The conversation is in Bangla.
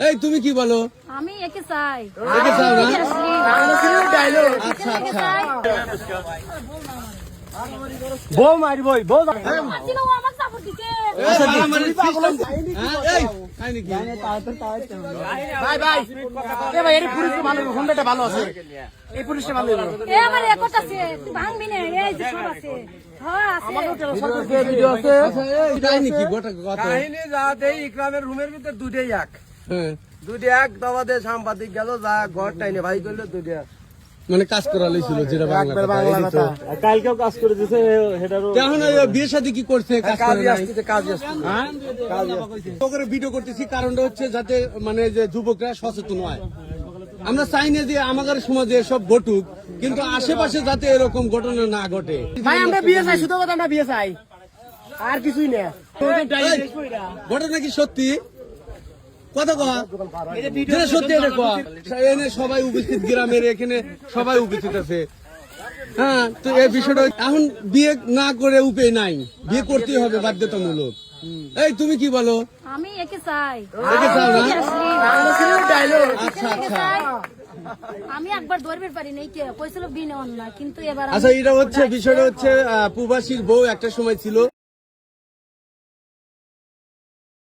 এই তুমি কি বলো? আমি একে চাই। একে চাও না? আচ্ছা আচ্ছা আচ্ছা। বউ মারবই বউ আসিনা ও আমাকে সাপোর্ট দিতে। ভাই ভাই এ ভাই এই পুলিশ ভালো হোন্ডাটা ভালো আছে এই পুলিশটা ভালো এ আমার রেকর্ড আছে, তুই ভাঙবি না, এই যে সব আছে। হ্যাঁ আছে। ভিডিও আছে কাহিনী কি গোটা কথা? কাহিনী যা দেই ইকরামের রুমের ভিতর দুটাই এক হ্যাঁ, দুটি এক দাওয়া দিয়ে সাংবাদিক গেল যা ঘর টাইনে ভাই করলো দুটা মানে কাজ করা লইছিল যেটা বাংলা কথা, এই তো। কালকেও কাজ করে দিয়েছে হেডারও তো এখন এই বিয়ের সাথে কি করছে? কাজ করে কাজে নাই? আসতে কাজে আসতে হ্যাঁ? তো করে ভিডিও করতেছি, কারণটা হচ্ছে যাতে মানে যে যুবকরা সচেতন হয়। আমরা চাই না যে আমাদের সমাজে এসব ঘটুক, কিন্তু আশেপাশে যাতে এরকম ঘটনা না ঘটে। ভাই আমরা বিয়ে চাই শুধু কথা আমরা বিয়ে চাই আর কিছুই না এই, ঘটনা কি সত্যি? কথা কয়া যেটা সত্যি এটা কয়া। এনে সবাই উপস্থিত, গ্রামের এখানে সবাই উপস্থিত আছে। হ্যাঁ, তো এই বিষয়টা এখন বিয়ে না করে উপায় নাই, বিয়ে করতেই হবে বাধ্যতামূলক। এই তুমি কি বলো? আমি একে চাই। একে চাও না? আচ্ছা আচ্ছা। আমি একবার ধরবে পারি নাই, কে কইছিল বিনা অন্য, কিন্তু এবার আচ্ছা, এটা হচ্ছে বিষয়টা হচ্ছে প্রবাসীর বউ একটা সময় ছিল।